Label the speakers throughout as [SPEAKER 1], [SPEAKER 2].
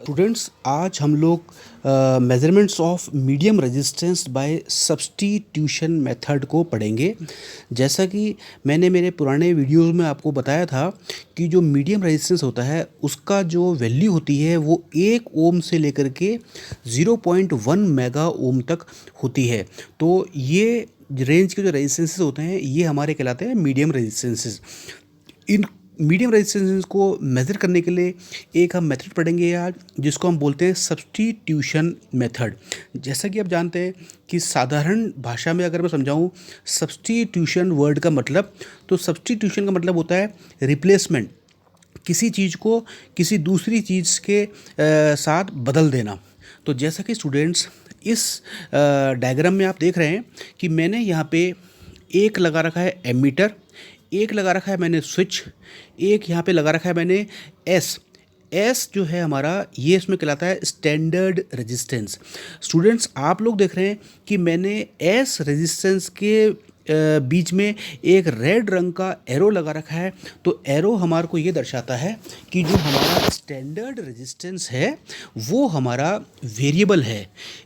[SPEAKER 1] Students, आज हम लोग measurements of medium resistance bye substitution method को पढ़ेंगे। जैसा कि मैंने मेरे पुराने वीडियोस में आपको बताया था कि जो मीडियम रेजिस्टेंस होता है उसका जो वैल्यू होती है वो 1 ओम से लेकर के 0.1 मेगा ओम तक होती है। तो ये रेंज के जो रेजिस्टेंसेस होते हैं ये हमारे कहलाते हैं medium resistances. In medium resistance को मेज़र करने के लिए एक हम मेथड पढ़ेंगे आज, जिसको हम बोलते हैं सब्स्टिट्यूशन मेथड। जैसा कि आप जानते हैं कि साधारण भाषा में अगर मैं समझाऊं सब्स्टिट्यूशन वर्ड का मतलब, तो सब्स्टिट्यूशन का मतलब होता है रिप्लेसमेंट, किसी चीज़ को किसी दूसरी चीज़ के साथ बदल देना। तो जैसा कि स्टूडेंट्स इस डायग्राम में आप देख रहे हैं कि मैंने यहाँ पे एक लगा रखा है एमीटर, एक लगा रखा है मैंने स्विच, एक यहाँ पे लगा रखा है मैंने एस जो है हमारा, ये इसमें कहलाता है स्टैंडर्ड रेजिस्टेंस। स्टूडेंट्स, आप लोग देख रहे हैं कि मैंने एस रेजिस्टेंस के बीच में एक रेड रंग का एरो लगा रखा है। तो एरो हमारे को ये दर्शाता है कि जो हमारा स्टैंडर्ड रेजिस्टेंस है वो हमारा वेरिएबल है।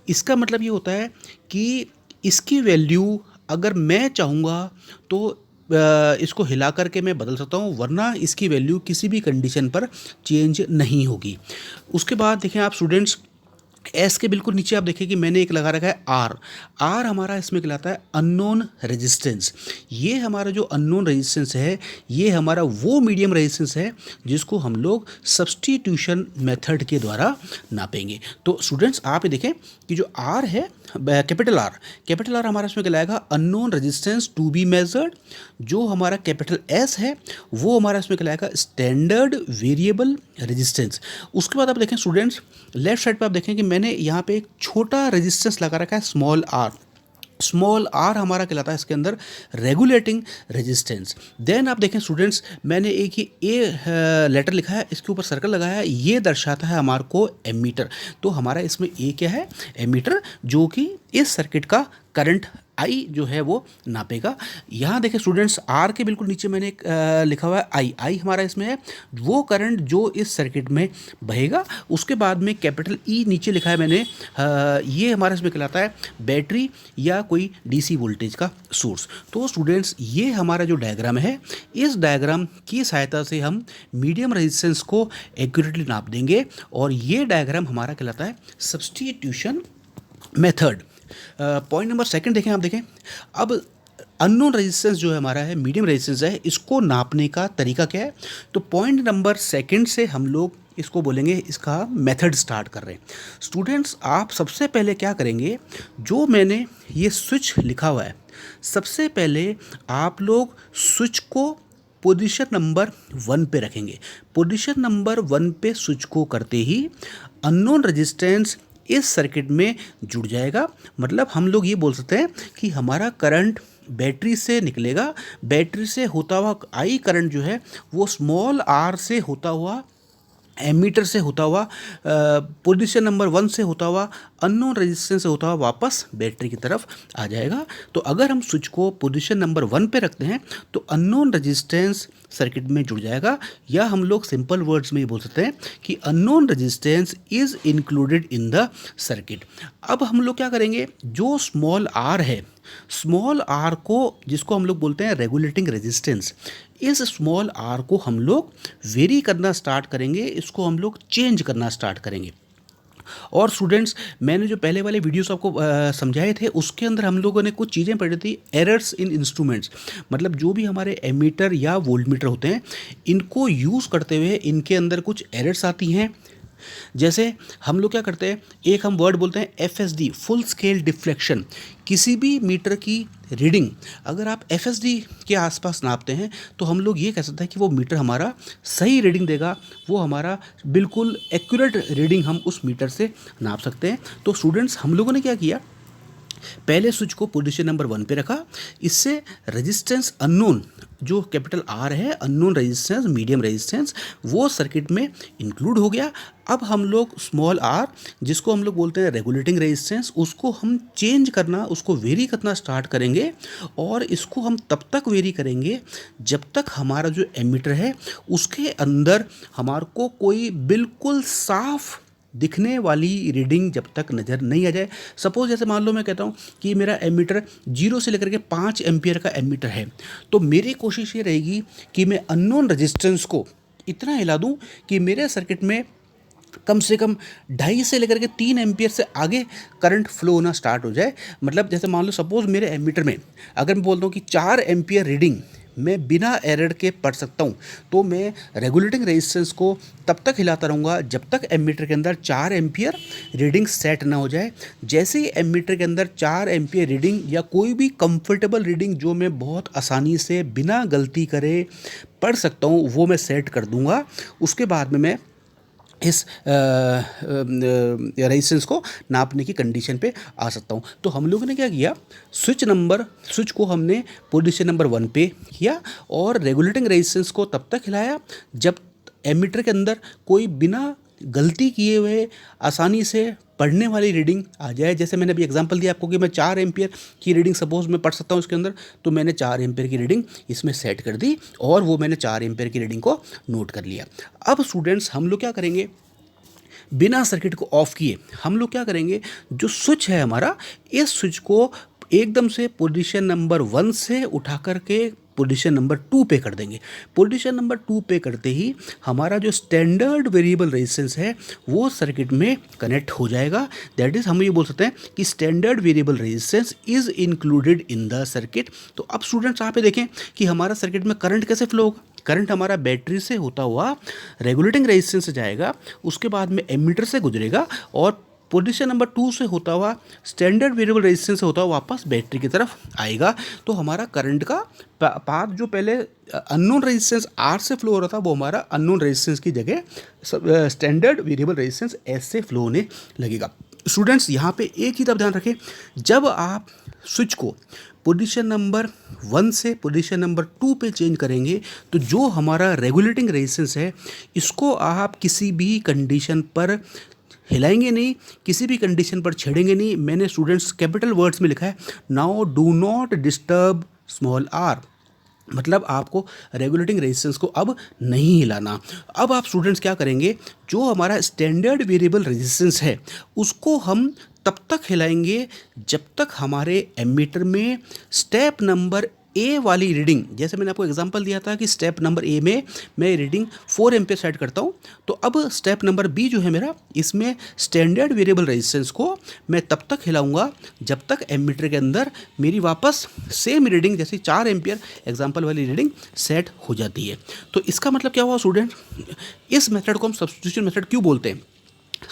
[SPEAKER 1] इसका मतलब ये होता है कि इसकी वैल्यू अगर मैं चाहूँगा तो इसको हिला करके मैं बदल सकता हूँ, वरना इसकी वैल्यू किसी भी कंडीशन पर चेंज नहीं होगी। उसके बाद देखें आप स्टूडेंट्स, एस के बिल्कुल नीचे आप देखिए कि मैंने एक लगा रखा है आर हमारा इसमें कहलाता है अननोन रेजिस्टेंस। ये हमारा जो अननोन रेजिस्टेंस है ये हमारा वो मीडियम रेजिस्टेंस है जिसको हम लोग सब्स्टिट्यूशन मेथड के द्वारा नापेंगे। तो स्टूडेंट्स आप ये देखें कि जो आर है कैपिटल आर हमारा इसमें कहलाएगा unknown resistance to be measured. जो हमारा कैपिटल एस है वो हमारा इसमें कहलाएगा स्टैंडर्ड वेरिएबल रेजिस्टेंस। उसके बाद आप देखें स्टूडेंट्स, लेफ्ट साइड पे आप देखें कि मैंने यहाँ पे एक छोटा रेजिस्टेंस लगा रखा है स्मॉल आर हमारा कहलाता है इसके अंदर रेगुलेटिंग रेजिस्टेंस। देन आप देखें स्टूडेंट्स, मैंने एक ही ए लेटर लिखा है, इसके ऊपर सर्कल लगाया है, ये दर्शाता है हमारे को एमीटर। तो हमारा इसमें ए क्या है, एमीटर, जो कि इस सर्किट का करंट आई जो है वो नापेगा। यहाँ देखें स्टूडेंट्स, आर के बिल्कुल नीचे मैंने एक लिखा हुआ है आई हमारा इसमें है वो करंट जो इस सर्किट में बहेगा। उसके बाद में कैपिटल ई नीचे लिखा है मैंने, ये हमारा इसमें कहलाता है बैटरी या कोई डीसी वोल्टेज का सोर्स। तो स्टूडेंट्स ये हमारा जो डायग्राम है, इस डायग्राम की सहायता से हम मीडियम रेजिस्टेंस को एक्यूरेटली नाप देंगे, और ये डायग्राम हमारा कहलाता है substitution method. Point number second देखें, आप देखें अब अननोन रेजिस्टेंस जो है हमारा है, मीडियम रेजिस्टेंस है, इसको नापने का तरीका क्या है। तो पॉइंट नंबर सेकंड से हम लोग इसको बोलेंगे, इसका मेथड स्टार्ट कर रहे हैं। स्टूडेंट्स आप सबसे पहले क्या करेंगे, जो मैंने ये स्विच लिखा हुआ है, सबसे पहले आप लोग स्विच को पोजीशन नंबर 1 पे रखेंगे। पोजीशन नंबर 1 पे स्विच को करते ही अननोन रेजिस्टेंस इस सर्किट में जुड़ जाएगा। मतलब हम लोग ये बोल सकते हैं कि हमारा करंट बैटरी से निकलेगा, बैटरी से होता हुआ आई करंट जो है वो स्मॉल आर से होता हुआ, एमीटर से होता हुआ, पोजीशन नंबर 1 से होता हुआ, अननोन रेजिस्टेंस से होता हुआ वापस बैटरी की तरफ आ जाएगा। तो अगर हम स्विच को पोजीशन नंबर 1 पे रखते हैं तो अननोन रेजिस्टेंस सर्किट में जुड़ जाएगा, या हम लोग सिंपल वर्ड्स में ये बोल सकते हैं कि unknown resistance is included in the circuit. अब हम लोग क्या करेंगे, जो स्मॉल आर है, स्मॉल आर को जिसको हम लोग बोलते हैं रेगुलेटिंग रेजिस्टेंस, इस स्मॉल आर को हम लोग वेरी करना स्टार्ट करेंगे, इसको हम लोग चेंज करना स्टार्ट करेंगे। और स्टूडेंट्स मैंने जो पहले वाले वीडियोस आपको समझाए थे उसके अंदर हम लोगों ने कुछ चीज़ें पढ़ी थी, एरर्स इन इंस्ट्रूमेंट्स। मतलब जो भी हमारे एमीटर या वोल्टमीटर होते हैं, इनको यूज़ करते हुए इनके अंदर कुछ एरर्स आती हैं। जैसे हम लोग क्या करते हैं, एक हम वर्ड बोलते हैं FSD, फुल स्केल डिफ्लेक्शन। किसी भी मीटर की रीडिंग अगर आप FSD के आसपास नापते हैं तो हम लोग ये कह सकते हैं कि वो मीटर हमारा सही रीडिंग देगा, वो हमारा बिल्कुल एक्यूरेट रीडिंग हम उस मीटर से नाप सकते हैं। तो स्टूडेंट्स हम लोगों ने क्या किया, पहले स्विच को पोजीशन नंबर 1 पे रखा, इससे रेजिस्टेंस अननोन जो कैपिटल आर है, अननोन रेजिस्टेंस, मीडियम रेजिस्टेंस, वो सर्किट में इंक्लूड हो गया। अब हम लोग स्मॉल आर जिसको हम लोग बोलते हैं रेगुलेटिंग रेजिस्टेंस, उसको हम चेंज करना, उसको वेरी करना स्टार्ट करेंगे, और इसको हम तब तक वेरी करेंगे जब तक हमारा जो एमीटर है उसके अंदर हमारे को कोई बिल्कुल साफ दिखने वाली रीडिंग जब तक नज़र नहीं आ जाए। सपोज़ जैसे मान लो मैं कहता हूँ कि मेरा एमीटर 0 से लेकर के 5 एम्पियर का एमीटर है, तो मेरी कोशिश ये रहेगी कि मैं अननोन रेजिस्टेंस को इतना हिला दूँ कि मेरे सर्किट में कम से कम 2.5 से लेकर के 3 एम्पियर से आगे करंट फ्लो होना स्टार्ट हो जाए। मतलब जैसे मान लो सपोज़ मेरे एमीटर में अगर मैं बोलता हूँ कि 4 एम्पियर रीडिंग मैं बिना एरर के पढ़ सकता हूँ, तो मैं रेगुलेटिंग रेजिस्टेंस को तब तक हिलाता रहूँगा जब तक एमीटर के अंदर 4 एम्पियर रीडिंग सेट ना हो जाए। जैसे ही एमीटर के अंदर 4 एम्पियर रीडिंग या कोई भी कंफर्टेबल रीडिंग जो मैं बहुत आसानी से बिना गलती करे पढ़ सकता हूँ वो मैं सेट कर दूँगा। उसके बाद में मैं इस रेजिस्टेंस को नापने की कंडीशन पे आ सकता हूँ। तो हम लोगों ने क्या किया, स्विच को हमने पोजीशन नंबर 1 पे किया और रेगुलेटिंग रेजिस्टेंस को तब तक हिलाया जब एमीटर के अंदर कोई बिना गलती किए हुए आसानी से पढ़ने वाली रीडिंग आ जाए। जैसे मैंने अभी एग्जांपल दिया आपको कि मैं 4 एम्पियर की रीडिंग सपोज मैं पढ़ सकता हूँ उसके अंदर, तो मैंने 4 एम्पियर की रीडिंग इसमें सेट कर दी और वो मैंने 4 एम्पियर की रीडिंग को नोट कर लिया। अब स्टूडेंट्स हम लोग क्या करेंगे, बिना सर्किट को ऑफ किए हम लोग क्या करेंगे, जो स्विच है हमारा, इस स्विच को एकदम से पोजीशन नंबर 1 से उठा करके पोजीशन नंबर 2 पे कर देंगे। पोजीशन नंबर 2 पे करते ही हमारा जो स्टैंडर्ड वेरिएबल रेजिस्टेंस है वो सर्किट में कनेक्ट हो जाएगा। दैट इज़ हम ये बोल सकते हैं कि standard variable resistance is included in the circuit. तो अब स्टूडेंट्स यहाँ पे देखें कि हमारा सर्किट में करंट कैसे फ्लो होगा। करंट हमारा बैटरी से होता हुआ रेगुलेटिंग रेजिस्टेंस से जाएगा, उसके बाद में एमीटर से गुजरेगा और पोजीशन नंबर 2 से होता हुआ स्टैंडर्ड वेरिएबल रेजिस्टेंस से होता हुआ वापस बैटरी की तरफ आएगा। तो हमारा करंट का पाथ जो पहले अननोन रेजिस्टेंस आर से फ्लो हो रहा था वो हमारा अननोन रेजिस्टेंस की जगह स्टैंडर्ड वेरिएबल रेजिस्टेंस एस से फ्लो होने लगेगा। स्टूडेंट्स यहाँ पे एक ही तरफ ध्यान रखें, जब आप स्विच को पोजीशन नंबर 1 से पोजीशन नंबर 2 पे चेंज करेंगे तो जो हमारा रेगुलेटिंग रेजिस्टेंस है इसको आप किसी भी कंडीशन पर हिलाएंगे नहीं, किसी भी कंडीशन पर छेड़ेंगे नहीं। मैंने स्टूडेंट्स कैपिटल वर्ड्स में लिखा है, now do not disturb small R, मतलब आपको रेगुलेटिंग रेजिस्टेंस को अब नहीं हिलाना। अब आप स्टूडेंट्स क्या करेंगे, जो हमारा स्टैंडर्ड वेरिएबल रेजिस्टेंस है उसको हम तब तक हिलाएंगे जब तक हमारे एमीटर में स्टेप नंबर ए वाली रीडिंग, जैसे मैंने आपको एग्जांपल दिया था कि स्टेप नंबर ए में मैं रीडिंग 4 एम्पियर सेट करता हूँ, तो अब स्टेप नंबर बी जो है मेरा, इसमें स्टैंडर्ड वेरिएबल रेजिस्टेंस को मैं तब तक हिलाऊंगा जब तक एमीटर के अंदर मेरी वापस सेम रीडिंग जैसे 4 एम्पियर एग्जांपल वाली रीडिंग सेट हो जाती है। तो इसका मतलब क्या हुआ स्टूडेंट, इस मेथड को हम सब्स्टिट्यूशन मेथड क्यों बोलते हैं।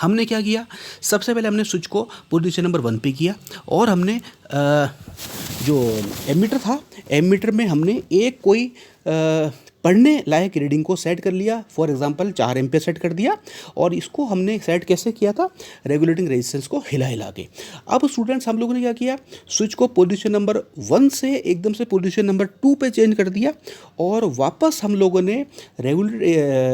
[SPEAKER 1] हमने क्या किया, सबसे पहले हमने स्विच को पोजीशन नंबर 1 पे किया और हमने जो एमीटर था, एमीटर में हमने एक कोई पढ़ने लायक रीडिंग को सेट कर लिया, फॉर एग्जांपल 4 एम्पियर सेट कर दिया और इसको हमने सेट कैसे किया था, रेगुलेटिंग रेजिस्टेंस को हिला हिला के। अब स्टूडेंट्स हम लोगों ने क्या किया, स्विच को पोजीशन नंबर 1 से एकदम से पोजीशन नंबर 2 पे चेंज कर दिया और वापस हम लोगों ने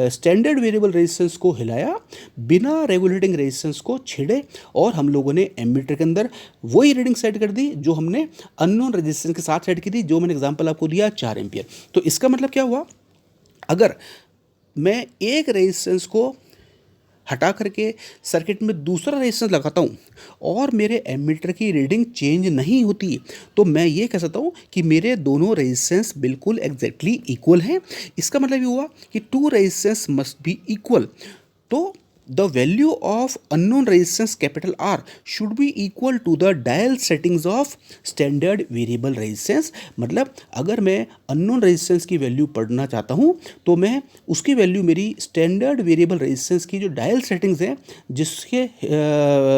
[SPEAKER 1] स्टैंडर्ड वेरिएबल रेजिस्टेंस को हिलाया बिना रेगुलेटिंग रेजिस्टेंस को छेड़े और हम लोगों ने एमीटर के अंदर वही रीडिंग सेट कर दी जो हमने अननोन रेजिस्टेंस के साथ सेट की थी, जो मैंने एग्जांपल आपको दिया 4 एम्पियर। तो इसका मतलब क्या हुआ, अगर मैं एक रेजिस्टेंस को हटा करके सर्किट में दूसरा रेजिस्टेंस लगाता हूँ और मेरे एमीटर की रीडिंग चेंज नहीं होती, तो मैं ये कह सकता हूँ कि मेरे दोनों रेजिस्टेंस बिल्कुल एग्जैक्टली इक्वल हैं। इसका मतलब ये हुआ कि 2 रेजिस्टेंस मस्ट बी इक्वल। तो the value of unknown resistance capital R should be equal to the dial settings of standard variable resistance। मतलब अगर मैं unknown resistance की वैल्यू पढ़ना चाहता हूँ तो मैं उसकी वैल्यू मेरी standard variable resistance की जो dial settings है जिसके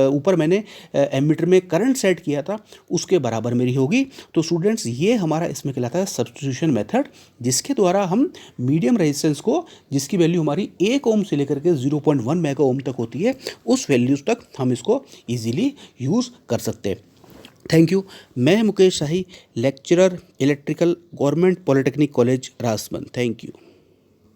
[SPEAKER 1] ऊपर मैंने एमीटर में करंट सेट किया था उसके बराबर मेरी होगी। तो स्टूडेंट्स ये हमारा इसमें कहलाता है सब्स्टिट्यूशन मेथड, जिसके द्वारा हम मीडियम रेजिस्टेंस को, जिसकी वैल्यू हमारी 1 ओम से लेकर के 0.1 मेगा ओम तक होती है, उस वैल्यूज तक हम इसको इजीली यूज़ कर सकते हैं। Thank you. मैं Mukesh Shahi, lecturer electrical, government polytechnic college Rajmand. Thank you.